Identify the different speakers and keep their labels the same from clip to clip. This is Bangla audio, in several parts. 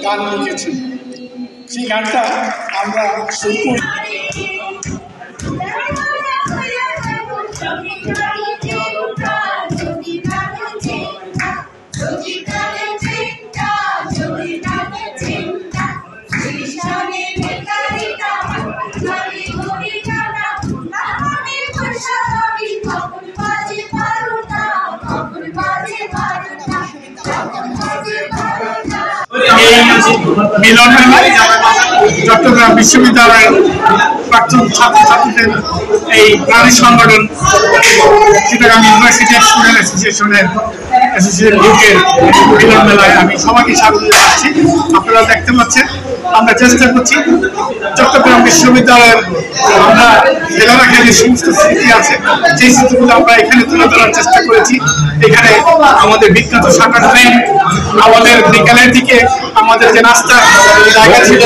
Speaker 1: গান লিখেছি, সেই গানটা আমরা শুরু করি। মিলন মেলায় চট্টগ্রাম বিশ্ববিদ্যালয়ের প্রাক্তন ছাত্রছাত্রীদের এই প্রাণী সংগঠন চিটাগাং ইউনিভার্সিটি স্টুডেন্ট অ্যাসোসিয়েশনের গ্রুপের মিলন মেলায় আমি সবাইকে স্বাগত জানাচ্ছি। আপনারা দেখতে পাচ্ছেন আমরা চেষ্টা করছি চট্টগ্রাম বিশ্ববিদ্যালয়ের আমরা ফেলে রাখা যে সমস্ত স্মৃতি আছে সেই স্মৃতিগুলো আমরা এখানে তুলে ধরার চেষ্টা করেছি। এখানে আমাদের বিখ্যাত শাখা ট্রেন, আমাদের বিকালের দিকে আমাদের যে নাস্তার জায়গা ছিল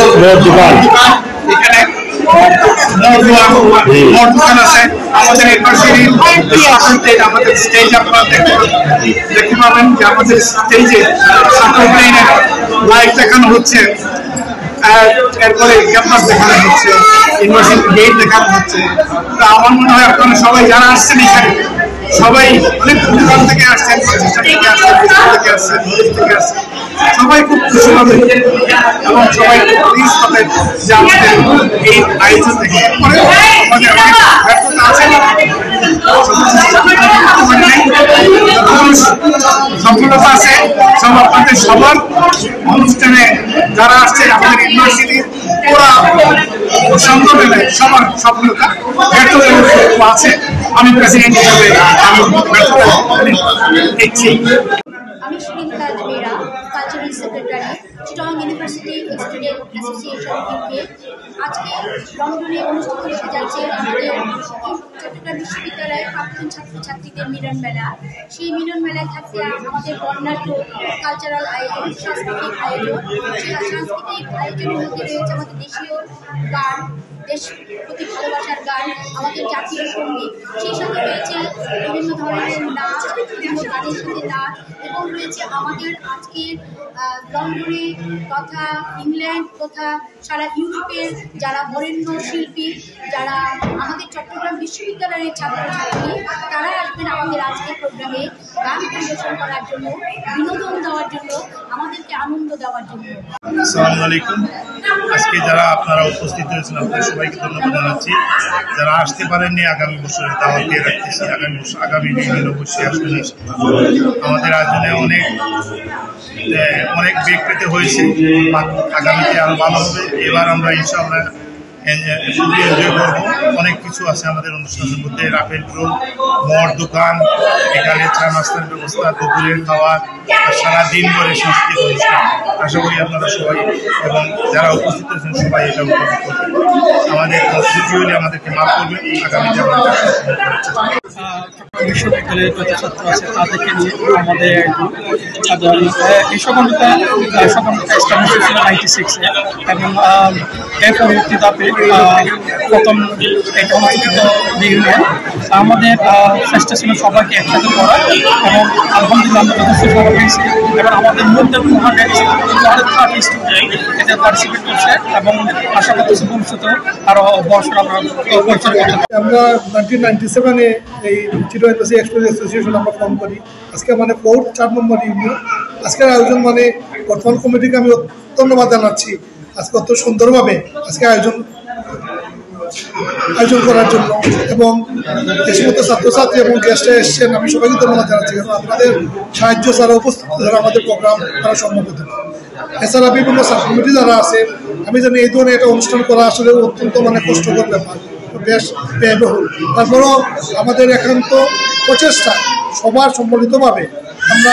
Speaker 1: এখানে দোকান আছে, আমাদের ইউনিভার্সিটির আমাদের স্টেজ আপনারা দেখতে পাবেন যে আমাদের স্টেজে শাখা ট্রেনের লাইভ দেখানো হচ্ছে, এরপরে ক্যাম্পাস দেখানো হচ্ছে, ইউনিভার্সিটি গেট দেখানো হচ্ছে। তা আমার মনে হয় আপনারা সবাই যারা আসছেন এখানে সবাই অনেক দূর থেকে আসছেন, থেকে আসছেন, থেকে আসছেন, থেকে আসছেন, সবাই খুব খুশি হবে এবং সবাই প্লিজ হবেন যে আমাদের এই আয়োজন থেকে আমাদের অনেক ব্যর্থতা আছে, সফলতা আছে। সব আপনাদের সবার অনুষ্ঠানে যারা আসছে আমাদের ইউনিভার্সিটির ওরা সংগঠনে সবার সফলতা ব্যর্থতা আছে। আমি প্রেসিডেন্ট হিসাবে আমি ব্যর্থতা দেখছি।
Speaker 2: আমি Shirin Taj Mera, cultural secretary, Chittagong university student association থেকে। আজকে লন্ডনে অনুষ্ঠিত হতে যাচ্ছে আমাদের চট্টগ্রাম বিশ্ববিদ্যালয়ের প্রাক্তন ছাত্রছাত্রীদের মিলন মেলা। সেই মিলন মেলায় থাকছে আমাদের বর্ণাঢ্য কালচারাল আয়োজন, সাংস্কৃতিক আয়োজন। সেই সাংস্কৃতিক আয়োজনের মধ্যে রয়েছে আমাদের দেশীয় গান, দেশ প্রতি ভালোবাসার গান, আমাদের জাতীয় সঙ্গীত, সেই সাথে রয়েছে বিভিন্ন ধরনের নাচ, বিভিন্ন গানের সাথে নাচ, এবং রয়েছে আমাদের আজকের লন্ডনে তথা ইংল্যান্ড তথা সারা ইউরোপের যারা বরেণ্য শিল্পী, যারা আমাদের চট্টগ্রাম বিশ্ববিদ্যালয়ের ছাত্রছাত্রী, তারা আসবেন আমাদের আজকের প্রোগ্রামে গান পরিবেশন করার জন্য, বিনোদন দেওয়ার জন্য, আমাদেরকে আনন্দ দেওয়ার জন্য।
Speaker 3: আসসালামু আলাইকুম। আজকে যারা আপনারা উপস্থিত হয়েছেন আপনাদের সবাইকে ধন্যবাদ জানাচ্ছি। যারা আসতে পারেননি আগামী বছরের দাওয়াত দিয়ে রাখতেছি, আগামী দিন অবশ্যই আসবেন। আমাদের আয়োজনে অনেক বেগ পেতে হয়েছে, আগামীতে আরো ভালো হবে। এবার আমরা ইনশাআল্লাহ খুবই এনজয় করবো। অনেক কিছু আছে আমাদের অনুষ্ঠানের মধ্যে, রাফেল প্রো, মর দোকান, বিকালে চা নাস্তার ব্যবস্থা, দুপুরের খাওয়া, সারাদিন ধরে সাংস্কৃতিক অনুষ্ঠান। আশা করি আপনারা সবাই এবং যারা উপস্থিত হয়েছেন সবাই এটা উপভোগ করবেন। আমাদের ত্রুটি হলে আমাদেরকে মাফ করবেন। আগামীতে
Speaker 4: বিশ্ববিদ্যালয়ের যত ছাত্র আছে তাদেরকে নিয়ে আমাদের এই সকলটা এস্টাবলিশ হয়েছিল 96-এ এবং এর পরবর্তী ধাপে প্রথম এটা অনুষ্ঠিত ইউনিয়ন। আমাদের চেষ্টা ছিল সবাইকে একসাথে করা এবং আলহামদুলিল্লাহ আমরা যথেষ্ট সফল হয়েছি। এবং আমাদের মধ্যে 230 স্টুডেন্ট এতে পার্টিসিপেট করছে এবং আশা করতেছি ভবিষ্যতে আরও বছর আমরা পরিচালনা করতে।
Speaker 5: আমরা 1997-এ এই চিটাগাং এক্সপোর্ট অ্যাসোসিয়েশন আমরা ফর্ম করি। আজকে মানে 4 নম্বর ইউনিয়ন। আজকের আয়োজন মানে বর্তমান কমিটিকে আমি ধন্যবাদ জানাচ্ছি আজকে অত সুন্দরভাবে আজকে আয়োজন করার জন্য, এবং যে সমস্ত ছাত্রছাত্রী এবং গেস্টে এসছেন আমি সবাইকে ধন্যবাদ জানাচ্ছি। কারণ আপনাদের সাহায্য ছাড়া উপস্থিত যারা আমাদের প্রোগ্রাম তারা সম্ভব হতো না। এছাড়া বিভিন্ন সাব কমিটি যারা আছে, আমি জানি এই ধরনের একটা অনুষ্ঠান করা আসলে অত্যন্ত মানে কষ্টকর ব্যাপার, বেশ ব্যয়বহুল। তারপরেও আমাদের একান্ত প্রচেষ্টা সবার সম্মিলিতভাবে আমরা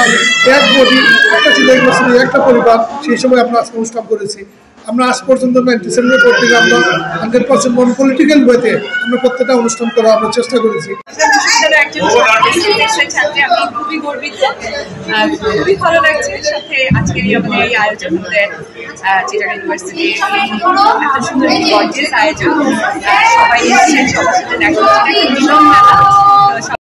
Speaker 5: এক বডি, একটা চিটাগাং একটা পরিবার, সেই সময় আমরা আজকে অনুষ্ঠান করেছি। আমরা আজ পর্যন্ত 97-এর পর থেকে আমরা 100% নন পলিটিক্যাল ওয়েতে আমরা প্রত্যেকটা অনুষ্ঠান করার আমরা চেষ্টা করেছি।
Speaker 6: আমি খুবই গর্বিত, খুবই ভালো লাগছে। সাথে আজকের আমাদের এই আয়োজন, আমাদের চিটাগাং ইউনিভার্সিটি এত সুন্দর গর্জিয়াস আয়োজন, সবাই এসেছেন, সবার সাথে দেখা হচ্ছে, মিলন মেলা।